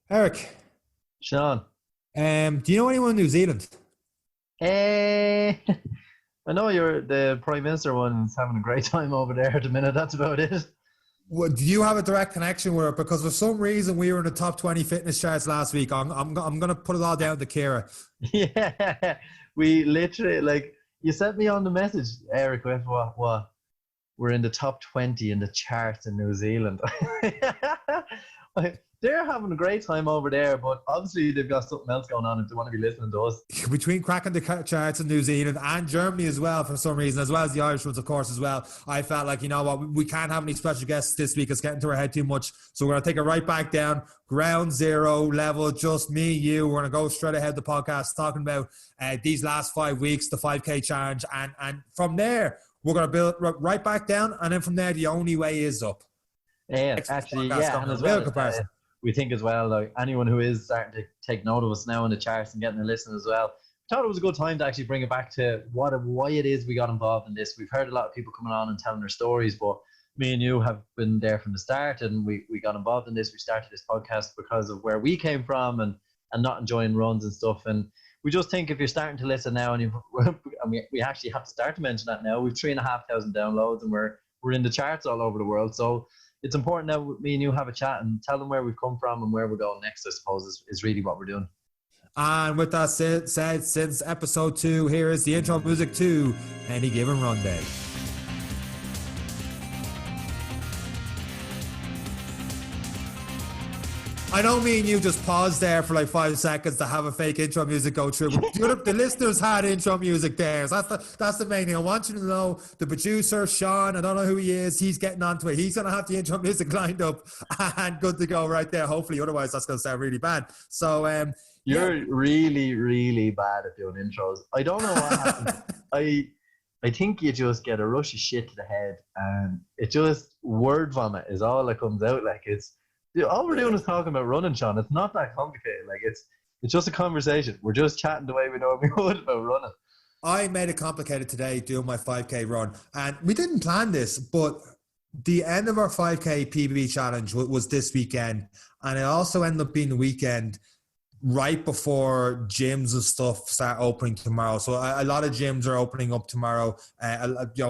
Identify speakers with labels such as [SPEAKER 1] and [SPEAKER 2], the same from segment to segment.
[SPEAKER 1] Eric,
[SPEAKER 2] Sean.
[SPEAKER 1] do you know anyone in New Zealand?
[SPEAKER 2] Eh, I know you're the Prime Minister one's having a great time over there at the minute. That's about it.
[SPEAKER 1] Do you have a direct connection with it? Because for some reason we were in the top 20 fitness charts last week. I'm going to put it all down to Kira.
[SPEAKER 2] Yeah, we literally you sent me on the message, Eric. What? We're in the top 20 in the charts in New Zealand. They're having a great time over there, but obviously they've got something else going on if they want to be listening to us.
[SPEAKER 1] Between cracking the charts in New Zealand and Germany as well, for some reason, as well as the Irish ones, of course, as well, I felt like, you know what, we can't have any special guests this week. It's getting to our head too much. So we're going to take it right back down, ground zero level, just me, you. We're going to go straight ahead the podcast talking about these last 5 weeks, the 5K challenge. And from there, we're going to build right back down. And then from there, the only way is up.
[SPEAKER 2] Yeah, actually, yeah, and as well, we think as well, like anyone who is starting to take note of us now in the charts and getting a listen as well, thought it was a good time to actually bring it back to why it is we got involved in this. We've heard a lot of people coming on and telling their stories, but me and you have been there from the start, and we got involved in this. We started this podcast because of where we came from and not enjoying runs and stuff. And we just think if you're starting to listen now, and we actually have to start to mention that now, we've 3,500 downloads, and we're in the charts all over the world. So it's important now me and you have a chat and tell them where we've come from and where we're going next, I suppose, is really what we're doing.
[SPEAKER 1] And with that said, since episode 2, here is the intro music to Any Given Runday. I know me and you just paused there for like 5 seconds to have a fake intro music go through. But the listeners had intro music there. So that's the main thing. I want you to know the producer, Sean, I don't know who he is. He's getting onto it. He's going to have the intro music lined up and good to go right there. Hopefully, otherwise that's going to sound really bad. So
[SPEAKER 2] you're really, really bad at doing intros. I don't know what happened. I think you just get a rush of shit to the head and it just word vomit is all that comes out. Like all we're doing is talking about running, Sean. It's not that complicated. Like it's just a conversation. We're just chatting the way we normally would about running.
[SPEAKER 1] I made it complicated today doing my 5K run, and we didn't plan this, but the end of our 5K PB challenge was this weekend, and it also ended up being the weekend right before gyms and stuff start opening tomorrow. So a lot of gyms are opening up tomorrow.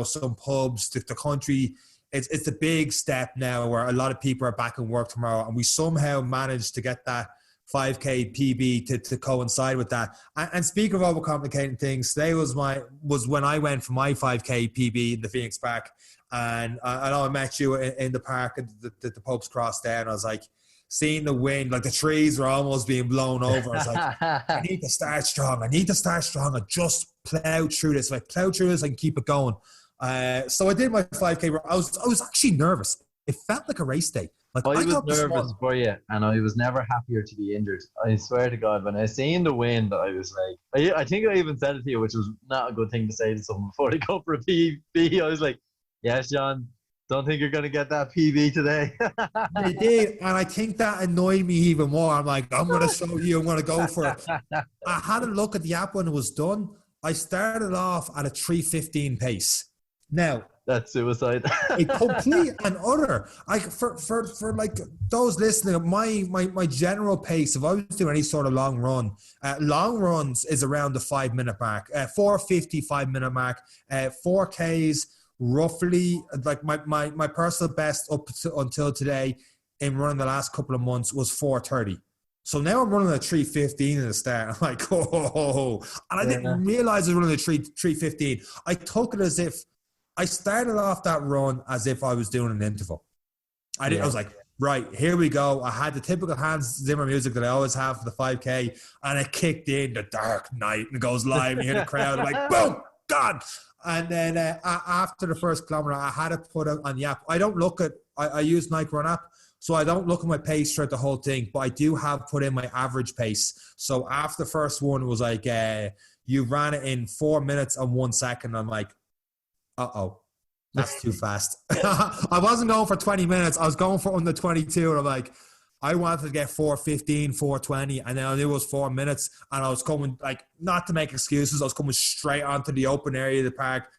[SPEAKER 1] Some pubs, the country. It's a big step now where a lot of people are back in work tomorrow, and we somehow managed to get that 5K PB to coincide with that. And speaking of overcomplicating things, today was when I went for my 5K PB in the Phoenix Park, and I know I met you in the park at the Pope's Cross there, and I was like, seeing the wind, like the trees were almost being blown over. I was like, I need to start strong. I just plow through this. If I plow through this, I can keep it going. So I did my 5K. I was actually nervous. It felt like a race day. Like
[SPEAKER 2] I was nervous for you, and I was never happier to be injured. I swear to God, when I seen the wind, I was like, I think I even said it to you, which was not a good thing to say to someone before they go for a PB. I was like, yes, John, don't think you're going to get that PB today.
[SPEAKER 1] They did, and I think that annoyed me even more. I'm like, I'm going to show you, I'm going to go for it. I had a look at the app when it was done. I started off at a 3:15 pace. Now,
[SPEAKER 2] that's suicide.
[SPEAKER 1] A complete and utter. Like for like those listening, my general pace, if I was doing any sort of long long runs is around the 5 minute mark, 4:50 5 minute mark, 4Ks roughly. Like my personal best until today in running the last couple of months was 4:30. So now I'm running at 3:15 in the start. I'm like, oh, and I didn't realize I was running at 3:15. I took it as if I started off that run as if I was doing an interval. I was like, right, here we go. I had the typical Hans Zimmer music that I always have for the 5K, and it kicked in The Dark Night, and it goes live, and you hear the crowd like, boom, gone. And then after the first kilometer, I had to put it on the app. I don't look at, I use Nike Run app, so I don't look at my pace throughout the whole thing, but I do have put in my average pace. So after the first one, it was like, you ran it in 4 minutes and 1 second. I'm like, uh-oh, that's too fast. I wasn't going for 20 minutes. I was going for under 22. And I'm like, I wanted to get 4:15, 4:20. And then I knew it was 4 minutes. And I was coming, like, not to make excuses, I was coming straight onto the open area of the park,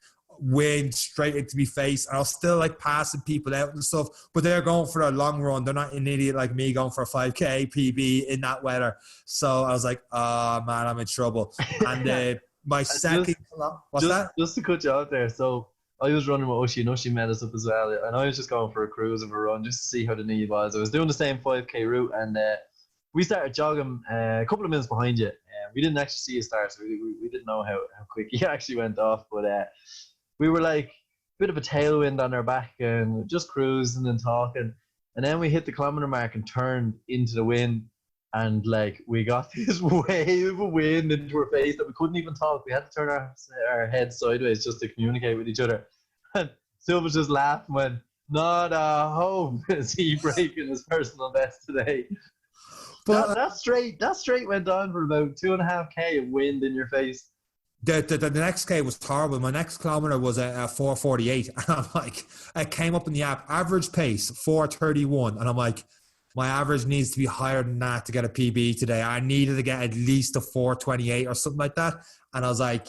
[SPEAKER 1] wind straight into my face, and I was still like passing people out and stuff, but they're going for a long run. They're not an idiot like me going for a 5K PB in that weather. So I was like, oh man, I'm in trouble. And my second,
[SPEAKER 2] just to cut you out there, so I was running with Ushi, and Ushi met us up as well, and I was just going for a cruise of a run just to see how the knee was. I was doing the same 5K route, and we started jogging a couple of minutes behind you. We didn't actually see you start, so we didn't know how quick he actually went off, but we were like a bit of a tailwind on our back and just cruising and talking, and then we hit the kilometer mark and turned into the wind, and like we got this wave of wind into our face that we couldn't even talk. We had to turn our heads sideways just to communicate with each other. And Silva's just laughing when not a hope is he breaking his personal best today. But that straight went on for about 2.5K of wind in your face.
[SPEAKER 1] The next K was horrible. My next kilometer was a 4:48, and I'm like, I came up in the app, average pace 4:31, and I'm like, my average needs to be higher than that to get a PB today. I needed to get at least a 4:28 or something like that, and I was like,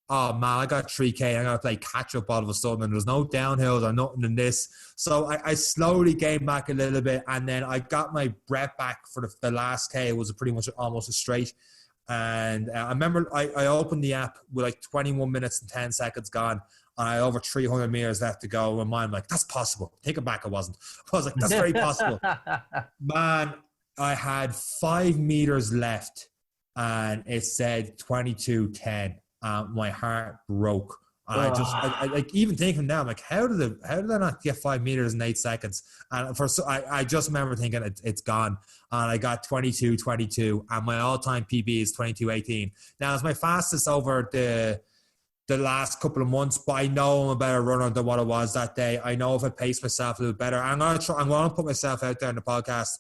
[SPEAKER 1] oh man, I got 3K. I got to play catch up all of a sudden, and there's no downhills or nothing in this. So I slowly gained back a little bit, and then I got my breath back for the last K. It was pretty much almost a straight. And I remember I opened the app with like 21 minutes and 10 seconds gone, and I had over 300 meters left to go. In my mind, like, that's possible. Take it back, it wasn't. I was like, that's very possible. Man, I had 5 meters left, and it said 22:10. My heart broke. And I like, even thinking now, I'm like, how did I not get 5 meters in 8 seconds? And I just remember thinking it's gone. And I got 22:22, and my all-time PB is 22:18. Now it's my fastest over the last couple of months, but I know I'm a better runner than what I was that day. I know if I pace myself a little better, I'm going to put myself out there in the podcast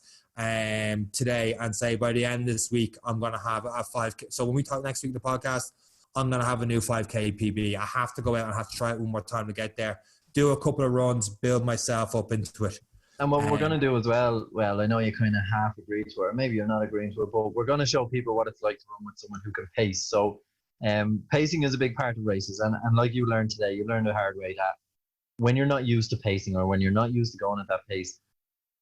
[SPEAKER 1] today and say by the end of this week, I'm going to have a 5K. So when we talk next week in the podcast, I'm going to have a new 5K PB. I have to go out and have to try it one more time to get there, do a couple of runs, build myself up into it.
[SPEAKER 2] And what we're going to do as well, I know you kind of half agree to it, or maybe you're not agreeing to it, but we're going to show people what it's like to run with someone who can pace. So pacing is a big part of races. And like you learned today, you learned the hard way that when you're not used to pacing, or when you're not used to going at that pace,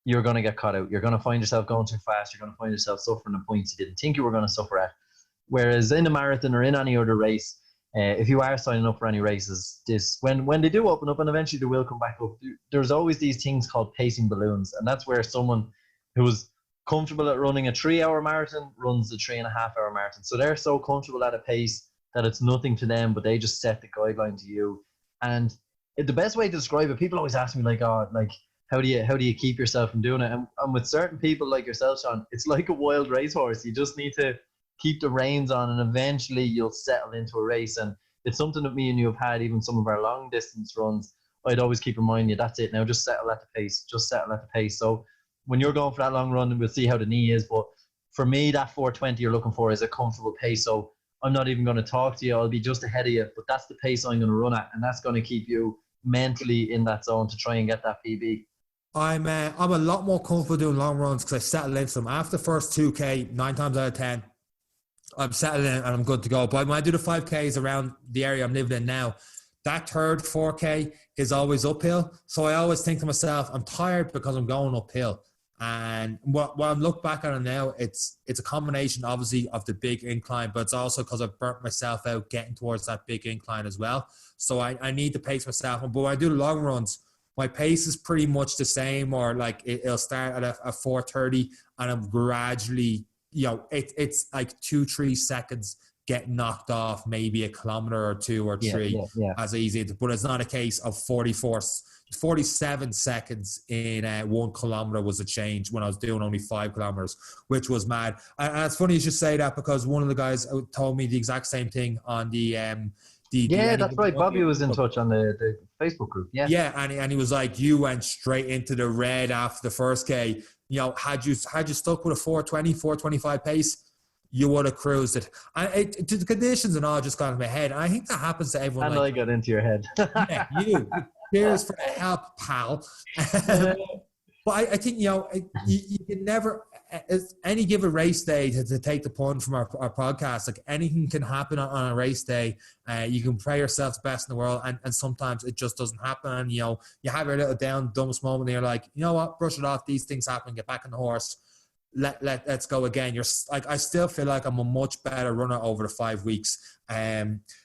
[SPEAKER 2] you're going to get caught out. You're going to find yourself going too fast. You're going to find yourself suffering the points you didn't think you were going to suffer at. Whereas in a marathon or in any other race, if you are signing up for any races, when they do open up, and eventually they will come back up, there's always these things called pacing balloons. And that's where someone who's comfortable at running a 3-hour marathon runs a 3.5-hour marathon. So they're so comfortable at a pace that it's nothing to them, but they just set the guideline to you. And the best way to describe it, people always ask me like, oh, like, how do you keep yourself from doing it? And with certain people like yourself, Seán, it's like a wild racehorse. You just need to keep the reins on, and eventually you'll settle into a race. And it's something that me and you have had, even some of our long distance runs. I'd always keep reminding you, that's it now, just settle at the pace, So when you're going for that long run, we'll see how the knee is, but for me, that 4:20 you're looking for is a comfortable pace. So I'm not even going to talk to you, I'll be just ahead of you, but that's the pace I'm going to run at, and that's going to keep you mentally in that zone to try and get that PB.
[SPEAKER 1] I'm a lot more comfortable doing long runs because I settle into them. After the first 2K, 9 times out of 10, I'm settled in and I'm good to go. But when I do the 5Ks around the area I'm living in now, that third 4K is always uphill. So I always think to myself, I'm tired because I'm going uphill. And what I look back on it now, it's a combination, obviously, of the big incline, but it's also because I've burnt myself out getting towards that big incline as well. So I need to pace myself. But when I do the long runs, my pace is pretty much the same, or like it'll start at a 4:30, and I'm gradually, it's like 2-3 seconds get knocked off, maybe a kilometer or 2 or 3 as easy. But it's not a case of 47 seconds in 1 kilometer was a change when I was doing only 5 kilometers, which was mad. And it's funny you should say that, because one of the guys told me the exact same thing on the
[SPEAKER 2] that's right. Bobby was in touch on the Facebook group.
[SPEAKER 1] Yeah, and he was like, you went straight into the red after the first K. Had you stuck with a 4:20, 4:25 pace, you would have cruised it. And the conditions and all just got in my head. And I think that happens to everyone.
[SPEAKER 2] And I got into your head.
[SPEAKER 1] Yeah, you. Cheers for the help, pal. But I think, you can never any given race day, to take the pun from our podcast, like anything can happen on a race day. You can pray yourself the best in the world, and sometimes it just doesn't happen. And, you know, you have your little down, dumbest moment and you're like, you know what, brush it off. These things happen. Get back on the horse. Let's go again. You're like, I still feel like I'm a much better runner over the 5 weeks.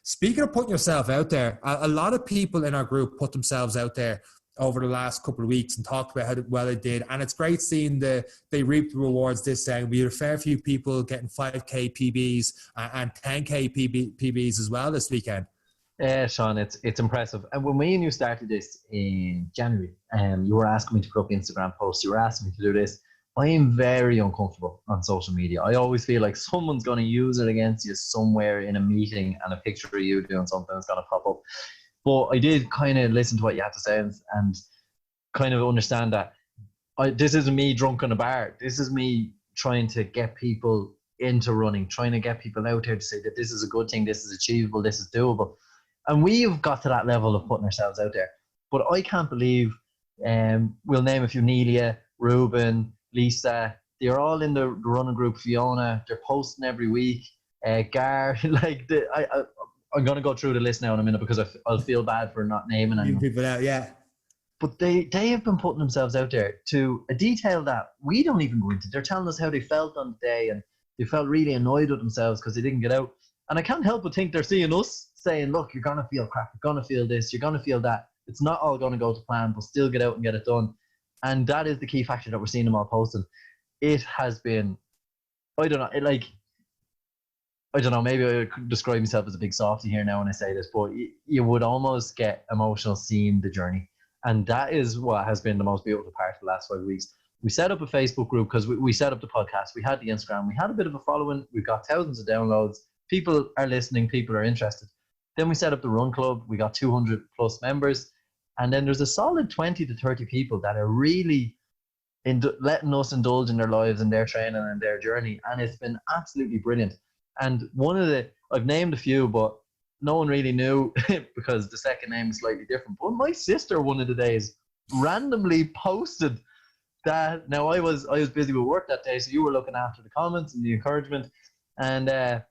[SPEAKER 1] Speaking of putting yourself out there, a lot of people in our group put themselves out there over the last couple of weeks and talked about how well they did. And it's great seeing they reap the rewards this time. We had a fair few people getting 5K PBs and 10K PBs as well this weekend.
[SPEAKER 2] Yeah, Sean, it's impressive. And when me and you started this in January, you were asking me to put up Instagram posts. You were asking me to do this. I am very uncomfortable on social media. I always feel like someone's going to use it against you somewhere in a meeting, and a picture of you doing something is going to pop up. But I did kind of listen to what you had to say and kind of understand that this isn't me drunk in a bar. This is me trying to get people into running, trying to get people out there to say that this is a good thing, this is achievable, this is doable. And we've got to that level of putting ourselves out there. But I can't believe, we'll name a few, Nelia, Ruben, Lisa, they're all in the running group, Fiona, they're posting every week. Gar, like, I'm going to go through the list now in a minute because I'll feel bad for not naming anyone.
[SPEAKER 1] People out, yeah.
[SPEAKER 2] But they have been putting themselves out there to a detail that we don't even go into. They're telling us how they felt on the day, and they felt really annoyed with themselves because they didn't get out. And I can't help but think they're seeing us saying, look, you're going to feel crap, you're going to feel this, you're going to feel that. It's not all going to go to plan, but still get out and get it done. And that is the key factor that we're seeing them all posting. It has been, I don't know, maybe I could describe myself as a big softie here now when I say this, but you would almost get emotional seeing the journey. And that is what has been the most beautiful part of the last 5 weeks. We set up a Facebook group because we set up the podcast. We had the Instagram. We had a bit of a following. We got thousands of downloads. People are listening. People are interested. Then we set up the Run Club. We got 200 plus members. And then there's a solid 20 to 30 people that are really letting us indulge in their lives and their training and their journey. And it's been absolutely brilliant. And I've named a few, but no one really knew because the second name is slightly different. But my sister, one of the days, randomly posted that. Now, I was busy with work that day, so you were looking after the comments and the encouragement. And I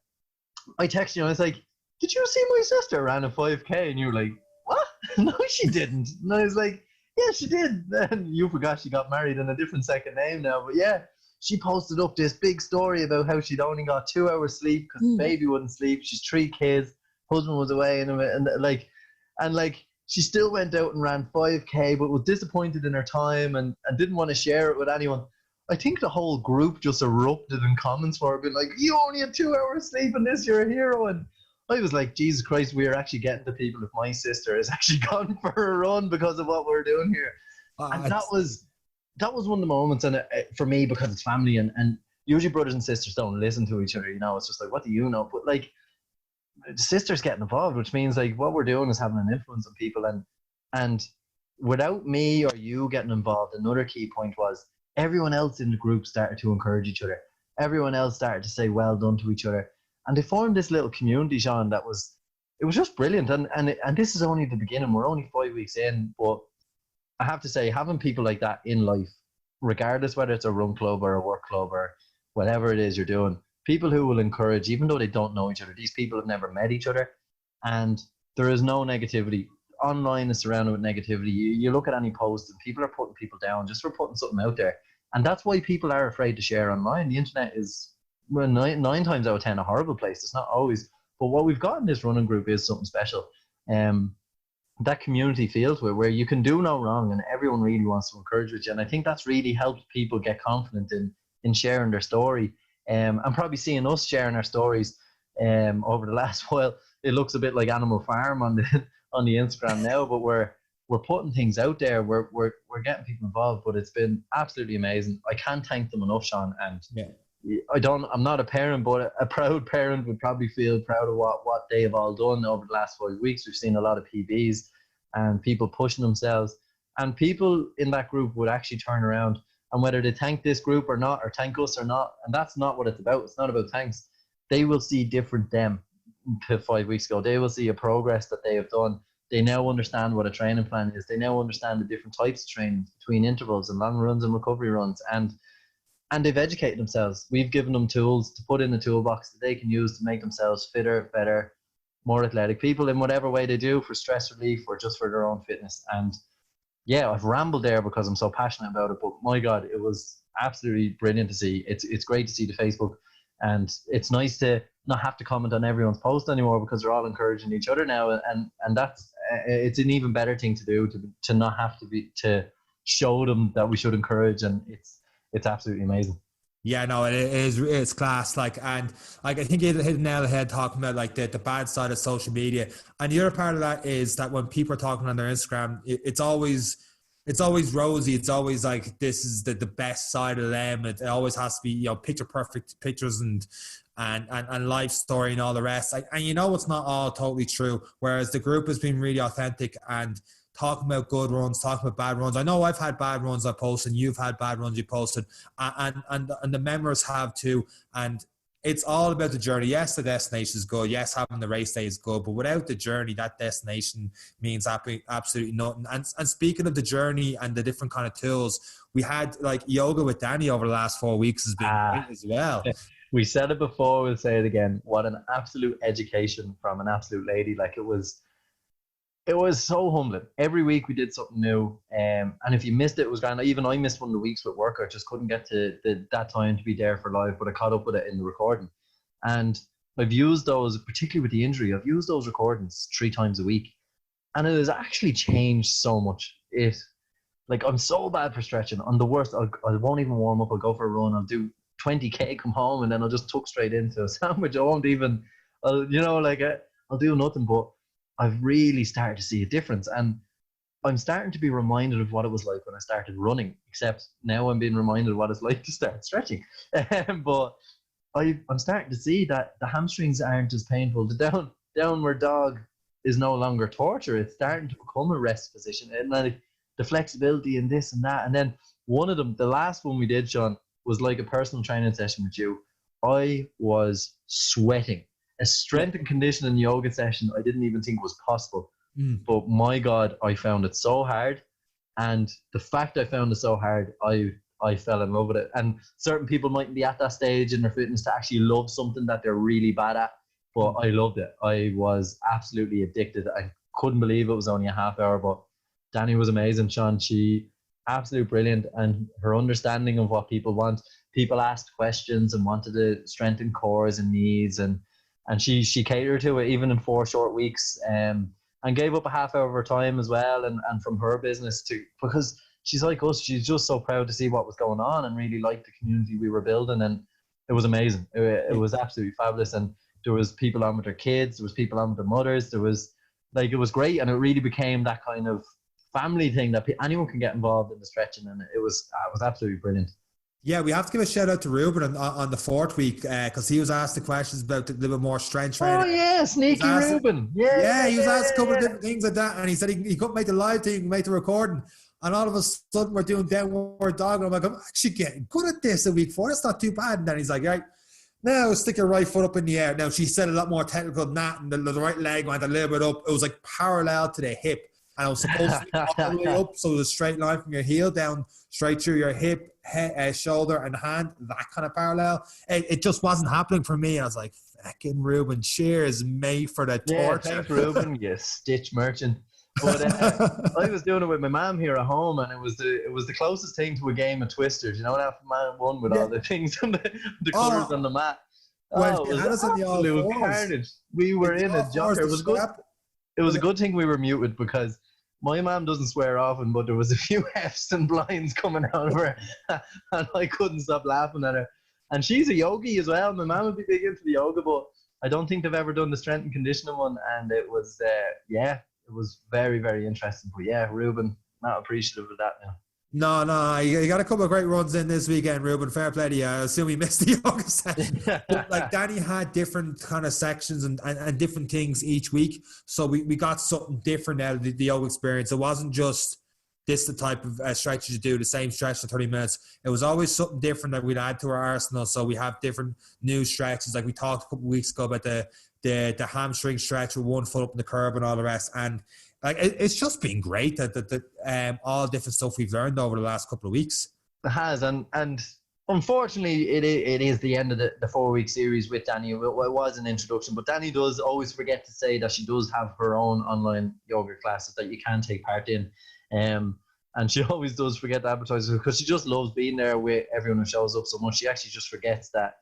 [SPEAKER 2] texted you, and I was like, did you see my sister ran a 5K? And you were like, what? No, she didn't. And I was like, yeah, she did. Then you forgot she got married in a different second name now. But yeah, she posted up this big story about how she'd only got 2 hours sleep because the baby wouldn't sleep. She's 3 kids. Husband was away, and she still went out and ran 5K, but was disappointed in her time and didn't want to share it with anyone. I think the whole group just erupted in comments for her, being like, you only had 2 hours sleep and this, you're a hero. And I was like, Jesus Christ, we are actually getting to people if my sister has actually gone for a run because of what we're doing here. And that was one of the moments, and for me, because it's family, and usually brothers and sisters don't listen to each other, you know, it's just like, what do you know? But like, sisters getting involved, which means like what we're doing is having an influence on people, and without me or you getting involved, another key point was everyone else in the group started to encourage each other. Everyone else started to say well done to each other, and they formed this little community, Sean, it was just brilliant. And this is only the beginning. We're only 5 weeks in, but I have to say, having people like that in life, regardless whether it's a run club or a work club or whatever it is you're doing, people who will encourage, even though they don't know each other. These people have never met each other, and there is no negativity. Online is surrounded with negativity. You look at any post and people are putting people down just for putting something out there. And that's why people are afraid to share online. The internet is, well, nine times out of 10 a horrible place. It's not always. But what we've got in this running group is something special. That community feels where you can do no wrong and everyone really wants to encourage with you. And I think that's really helped people get confident in sharing their story. I'm probably seeing us sharing our stories over the last while. It looks a bit like Animal Farm on the Instagram now, but we're putting things out there. We're getting people involved, but it's been absolutely amazing. I can't thank them enough, Sean. And yeah. I'm not a parent, but a proud parent would probably feel proud of what they have all done over the last 5 weeks. We've seen a lot of PBs and people pushing themselves, and people in that group would actually turn around, and whether they thank this group or not, or thank us or not, and that's not what it's about. It's not about thanks. They will see different them to 5 weeks ago. They will see a progress that they have done. They now understand what a training plan is. They now understand the different types of training between intervals and long runs and recovery runs. And and they've educated themselves. We've given them tools to put in the toolbox that they can use to make themselves fitter, better, more athletic people in whatever way they do, for stress relief or just for their own fitness. And yeah, I've rambled there because I'm so passionate about it, but my God, it was absolutely brilliant to see. It's great to see the Facebook, and it's nice to not have to comment on everyone's post anymore because they're all encouraging each other now, and that's it's an even better thing to do, to not have to show them that we should encourage, and it's absolutely amazing.
[SPEAKER 1] Yeah, no, it's class. And I think you hit the nail on the head talking about the bad side of social media. And the other part of that is that when people are talking on their Instagram, it's always rosy. It's always like this is the best side of them. It always has to be, picture perfect pictures and life story and all the rest. And it's not all totally true. Whereas the group has been really authentic and talking about good runs, talking about bad runs. I know I've had bad runs I posted, and you've had bad runs you posted, and the members have too. And it's all about the journey. Yes, the destination is good. Yes, having the race day is good, but without the journey, that destination means absolutely nothing. And speaking of the journey and the different kind of tools, we had yoga with Dani over the last 4 weeks has been great as well.
[SPEAKER 2] We said it before, we'll say it again. What an absolute education from an absolute lady. It was so humbling. Every week we did something new. And if you missed it, it was grand. Even I missed one of the weeks with work. I just couldn't get to that time to be there for live, but I caught up with it in the recording. And I've used those, particularly with the injury, I've used those recordings 3 times a week. And it has actually changed so much. I'm so bad for stretching. I'm the worst. I won't even warm up. I'll go for a run. I'll do 20K, come home, and then I'll just tuck straight into a sandwich. I'll do nothing, but I've really started to see a difference, and I'm starting to be reminded of what it was like when I started running, except now I'm being reminded of what it's like to start stretching. But I'm starting to see that the hamstrings aren't as painful. The downward dog is no longer torture. It's starting to become a rest position, and the flexibility and this and that. And then one of them, the last one we did, Sean, was like a personal training session with you. I was sweating. A strength and conditioning yoga session I didn't even think was possible. But my God, I found it so hard. And the fact I found it so hard, I fell in love with it. And certain people mightn't be at that stage in their fitness to actually love something that they're really bad at. But I loved it. I was absolutely addicted. I couldn't believe it was only a half hour. But Dani was amazing, Sean. She absolutely brilliant. And her understanding of what people want. People asked questions and wanted to strengthen cores and knees, and she catered to it even in 4 short weeks, and gave up a half hour of her time as well, and from her business too, because she's like us. She's just so proud to see what was going on and really liked the community we were building, and it was amazing. It was absolutely fabulous, and there was people on with their kids, there was people on with their mothers, it was great, and it really became that kind of family thing that anyone can get involved in the stretching, and it was absolutely brilliant.
[SPEAKER 1] Yeah, we have to give a shout out to Ruben on the 4th week, because he was asked the questions about a little bit more strength training.
[SPEAKER 2] Oh yeah, sneaky Ruben.
[SPEAKER 1] Yeah, he was asked a couple of different things like that, and he said he couldn't make the live thing, he could make the recording. And all of a sudden we're doing downward dog, and I'm like, I'm actually getting good at this a week 4. It's not too bad. And then he's like, right, now stick your right foot up in the air. Now she said a lot more technical than that, and the right leg went a little bit up. It was like parallel to the hip. And I was supposed to be all the way up, so it was a straight line from your heel down straight through your hip, head, shoulder, and hand, that kind of parallel. It just wasn't happening for me. I was like, fucking Ruben, cheers, mate, for the torture.
[SPEAKER 2] Thanks, Ruben, you stitch merchant. But I was doing it with my mum here at home, and it was the closest thing to a game of Twisters. You know, that man won with all the things on the colours on the mat.
[SPEAKER 1] Well, it was absolute
[SPEAKER 2] carnage. We were in a jocker. It was good. It was a good thing we were muted, because my mom doesn't swear often, but there was a few F's and blinds coming out of her, and I couldn't stop laughing at her. And she's a yogi as well. My mom would be big into the yoga, but I don't think they've ever done the strength and conditioning one. And it was, it was very, very interesting. But yeah, Ruben, not appreciative of that now.
[SPEAKER 1] No, you got a couple of great runs in this weekend, Ruben. Fair play to you. I assume you missed the yoga session. But Dani had different kind of sections and different things each week. So we got something different out of the yoga experience. It wasn't just this the type of stretches you do, the same stretch for 30 minutes. It was always something different that we'd add to our arsenal. So we have different new stretches. Like we talked a couple of weeks ago about the hamstring stretch with 1 foot up in the curb and all the rest. And it's just been great that all different stuff we've learned over the last couple of weeks.
[SPEAKER 2] It has, and Unfortunately, it is the end of the 4-week series with Dani. It was an introduction, but Dani does always forget to say that she does have her own online yoga classes that you can take part in. And she always does forget to advertise because she just loves being there with everyone who shows up so much. She actually just forgets that,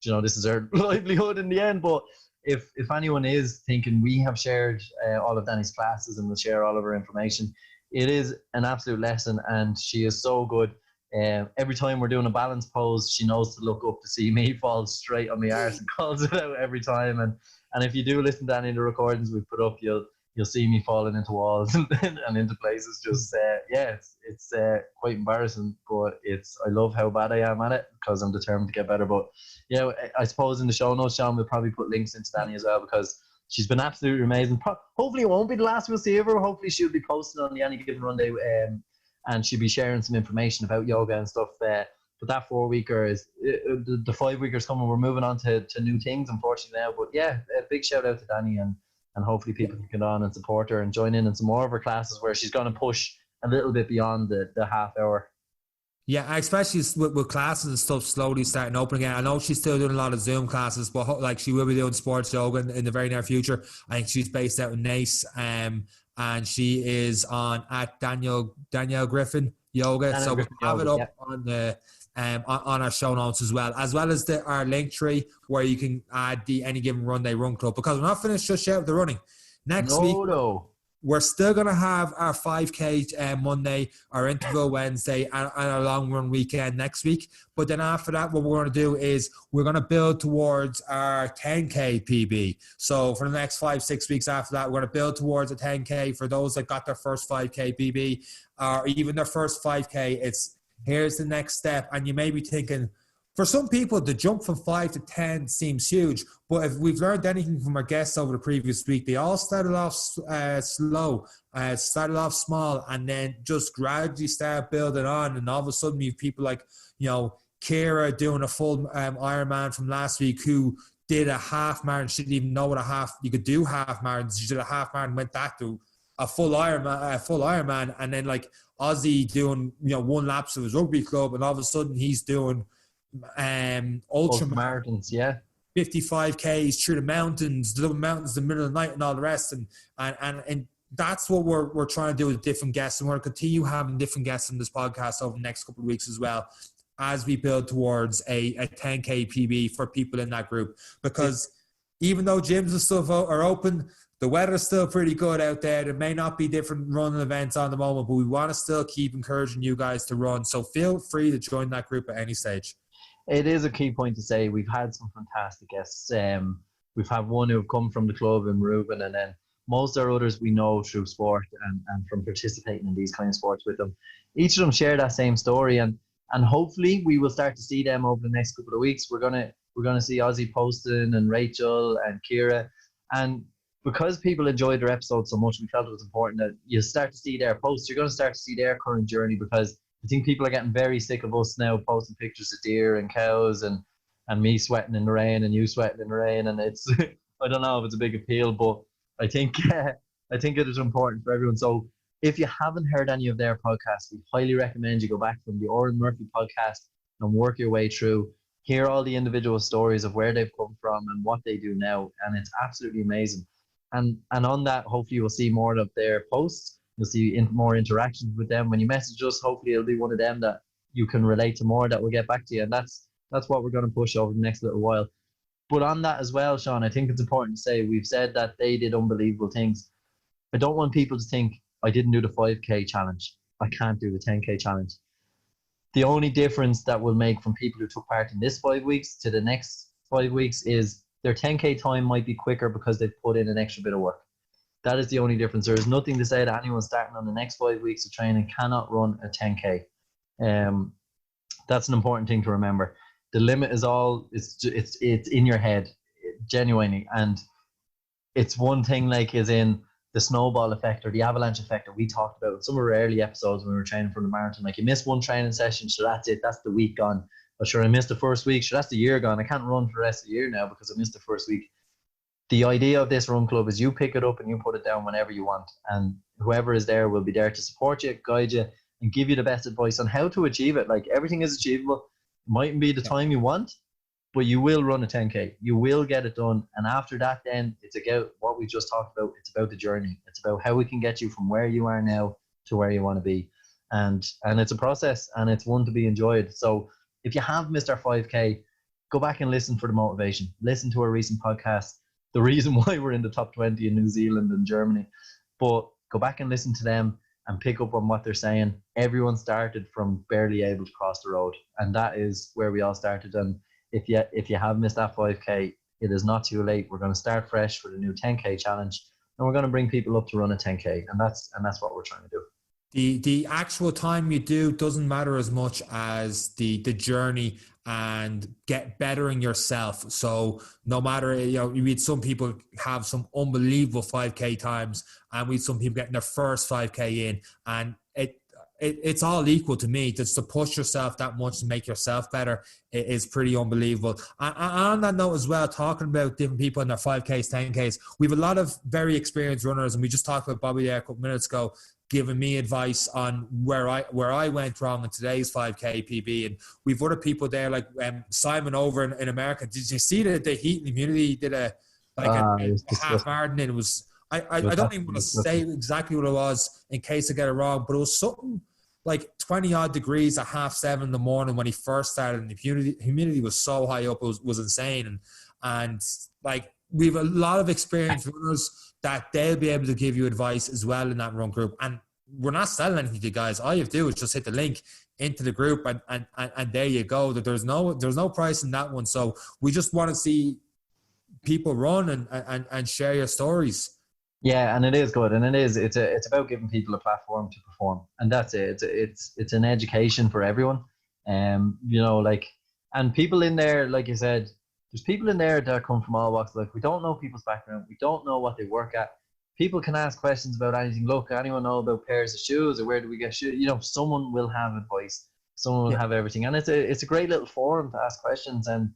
[SPEAKER 2] this is her livelihood in the end. But if anyone is thinking, we have shared all of Dani's classes and we'll share all of her information. It is an absolute lesson, and she is so good. Every time we're doing a balance pose, she knows to look up to see me fall straight on my arse and calls it out every time. And if you do listen to any of the recordings we put up, you'll see me falling into walls and into places. Just it's quite embarrassing, but I love how bad I am at it because I'm determined to get better. But yeah, I suppose in the show notes, Sean, we'll probably put links into Dani as well because she's been absolutely amazing. Hopefully it won't be the last we'll see of her. Hopefully she'll be posting on the Any Given Runday and she'll be sharing some information about yoga and stuff. But that 4-weeker is the 5-weeker's coming. We're moving on to new things, unfortunately now. But yeah, a big shout out to Dani, and hopefully people can get on and support her and join in some more of her classes where she's going to push a little bit beyond the half hour.
[SPEAKER 1] Yeah, especially with classes and stuff slowly starting open again. I know she's still doing a lot of Zoom classes, but like she will be doing sports yoga in the very near future. I think she's based out in Nice, and she is on at Danielle Griffin Yoga. So we'll have it up on the on our show notes as well as our link tree where you can add the Any Given Runday Run Club, because we're not finished just yet with the running. Next week, we're still going to have our 5K Monday, our interval Wednesday, and our long run weekend next week. But then after that, what we're going to do is we're going to build towards our 10K PB. So for the next 5-6 weeks after that, we're going to build towards a 10K for those that got their first 5K PB or even their first 5K. Here's the next step. And you may be thinking, for some people, the jump from 5 to 10 seems huge. But if we've learned anything from our guests over the previous week, they all started off slow, started off small, and then just gradually start building on. And all of a sudden, you have people like, Kira doing a full Ironman from last week who did a half marathon. She didn't even know what you could do half marathons. She did a half marathon, went back to a full Ironman, and then like Ozzy doing, one laps of his rugby club, and all of a sudden he's doing ultra
[SPEAKER 2] marathons,
[SPEAKER 1] 55Ks through the mountains, the mountains in the middle of the night, and all the rest, and that's what we're trying to do with different guests, and we're going to continue having different guests in this podcast over the next couple of weeks as well, as we build towards a 10K PB for people in that group. Because even though gyms and stuff are open, the weather's still pretty good out there. There may not be different running events on the moment, but we want to still keep encouraging you guys to run. So feel free to join that group at any stage.
[SPEAKER 2] It is a key point to say we've had some fantastic guests. We've had one who've come from the club in Reuben, and then most of our others we know through sport and from participating in these kind of sports with them. Each of them share that same story, and hopefully we will start to see them over the next couple of weeks. We're gonna see Ozzy posting and Rachel and Kira, and because people enjoyed their episodes so much, we felt it was important that you start to see their posts. You're going to start to see their current journey, because I think people are getting very sick of us now posting pictures of deer and cows and me sweating in the rain and you sweating in the rain. And it's, I don't know if it's a big appeal, but I think it is important for everyone. So if you haven't heard any of their podcasts, we highly recommend you go back from the Oren Murphy podcast and work your way through, hear all the individual stories of where they've come from and what they do now. And it's absolutely amazing. And on that, hopefully you'll see more of their posts. You'll see more interactions with them. When you message us, hopefully it'll be one of them that you can relate to more, that will get back to you. And that's what we're going to push over the next little while. But on that as well, Sean, I think it's important to say, we've said that they did unbelievable things. I don't want people to think, I didn't do the 5K challenge, I can't do the 10K challenge. The only difference that will make from people who took part in this 5 weeks to the next 5 weeks is their 10K time might be quicker because they've put in an extra bit of work. That is the only difference. There is nothing to say that anyone starting on the next 5 weeks of training cannot run a 10K. That's an important thing to remember. The limit is it's in your head, genuinely. And it's one thing like is in the snowball effect or the avalanche effect that we talked about in some of our early episodes when we were training for the marathon. Like, you miss one training session, so that's it. That's the week gone. But sure, I missed the first week, so that's the year gone. I can't run for the rest of the year now because I missed the first week. The idea of this run club is you pick it up and you put it down whenever you want. And whoever is there will be there to support you, guide you, and give you the best advice on how to achieve it. Like, everything is achievable. Mightn't be the time you want, but you will run a 10K. You will get it done. And after that, then it's about what we just talked about. It's about the journey. It's about how we can get you from where you are now to where you want to be. And it's a process, and it's one to be enjoyed. So if you have missed our 5K, go back and listen for the motivation. Listen to our recent podcast, the reason why we're in the top 20 in New Zealand and Germany. But go back and listen to them and pick up on what they're saying. Everyone started from barely able to cross the road, and that is where we all started. And if you have missed that 5K, it is not too late. We're going to start fresh for the new 10K challenge, and we're going to bring people up to run a 10K, and that's what we're trying to do.
[SPEAKER 1] The actual time you do doesn't matter as much as the journey and get bettering yourself. So no matter, you meet some people have some unbelievable 5K times, and we some people getting their first 5K in, and it's all equal to me. Just to push yourself that much to make yourself better is pretty unbelievable. And on that note as well, talking about different people in their 5Ks, 10Ks, we have a lot of very experienced runners, and we just talked about Bobby there a couple minutes ago, giving me advice on where I went wrong in today's 5K PB. And we've other people there like Simon over in America. Did you see that the heat and immunity did a half marathon? And it was I don't even want to say exactly what it was in case I get it wrong, but it was something like 20 odd degrees at 7:30 in the morning when he first started, and the humidity was so high up, it was insane. And like, we have a lot of experienced runners that they'll be able to give you advice as well in that run group. And we're not selling anything to you guys. All you have to do is just hit the link into the group, and there you go. That there's no price in that one. So we just want to see people run and share your stories.
[SPEAKER 2] Yeah, and it is good, and it's about giving people a platform to perform, and that's it. It's an education for everyone, and people in there, like you said, there's people in there that come from all walks of life. We don't know people's background, we don't know what they work at. People can ask questions about anything. Look, anyone know about pairs of shoes, or where do we get shoes? Someone will have advice, someone will have everything, and it's a great little forum to ask questions. And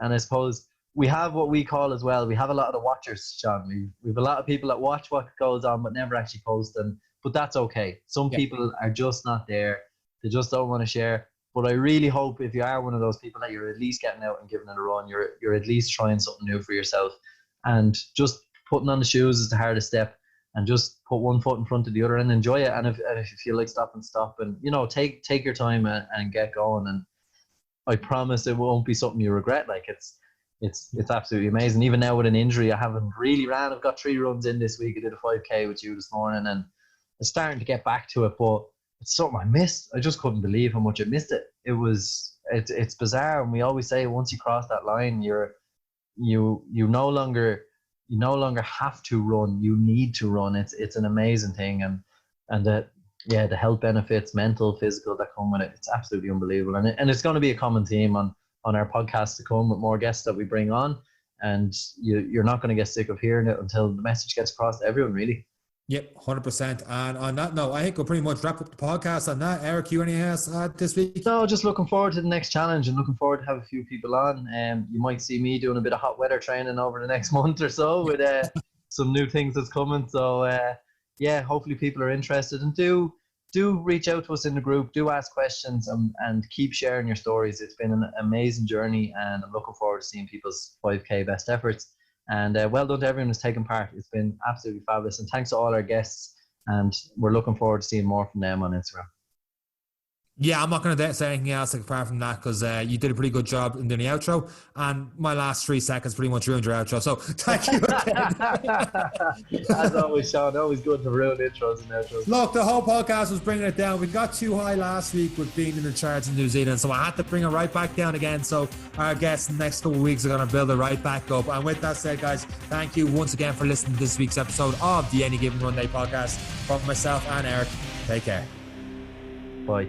[SPEAKER 2] I suppose we have what we call as well, we have a lot of the watchers, Sean. We have a lot of people that watch what goes on but never actually post them. But that's okay. Some people are just not there. They just don't want to share. But I really hope if you are one of those people that you're at least getting out and giving it a run, you're at least trying something new for yourself. And just putting on the shoes is the hardest step. And just put one foot in front of the other and enjoy it. And if you feel like stop. And, take your time and get going. And I promise it won't be something you regret. Like, it's absolutely amazing. Even now with an injury, I haven't really ran. I've got 3 runs in this week. I did a 5K with you this morning, and I'm starting to get back to it, but it's something I missed. I just couldn't believe how much I missed it. It's bizarre. And we always say once you cross that line, you no longer have to run. You need to run. It's an amazing thing. And the health benefits, mental, physical, that come with it, it's absolutely unbelievable. And it's going to be a common theme on our podcast to come with more guests that we bring on, and you're not going to get sick of hearing it until the message gets across to everyone, really.
[SPEAKER 1] Yep, 100%. And on that note, I think we'll pretty much wrap up the podcast on that. Eric, you anything else this week?
[SPEAKER 2] No, just looking forward to the next challenge and looking forward to have a few people on. You might see me doing a bit of hot weather training over the next month or so with some new things that's coming. So hopefully people are interested, and do reach out to us in the group, do ask questions, and keep sharing your stories. It's been an amazing journey, and I'm looking forward to seeing people's 5K best efforts. And well done to everyone who's taken part. It's been absolutely fabulous. And thanks to all our guests, and we're looking forward to seeing more from them on Instagram.
[SPEAKER 1] Yeah, I'm not going to say anything else apart from that, because you did a pretty good job in doing the outro, and my last 3 seconds pretty much ruined your outro. So thank you again.
[SPEAKER 2] As always, Sean, always good to ruin intros and outros.
[SPEAKER 1] Look, the whole podcast was bringing it down. We got too high last week with being in the charts in New Zealand, so I had to bring it right back down again. So our guests in the next couple of weeks are going to build it right back up. And with that said, guys, thank you once again for listening to this week's episode of the Any Given Runday podcast. From myself and Eric, take care.
[SPEAKER 2] Bye.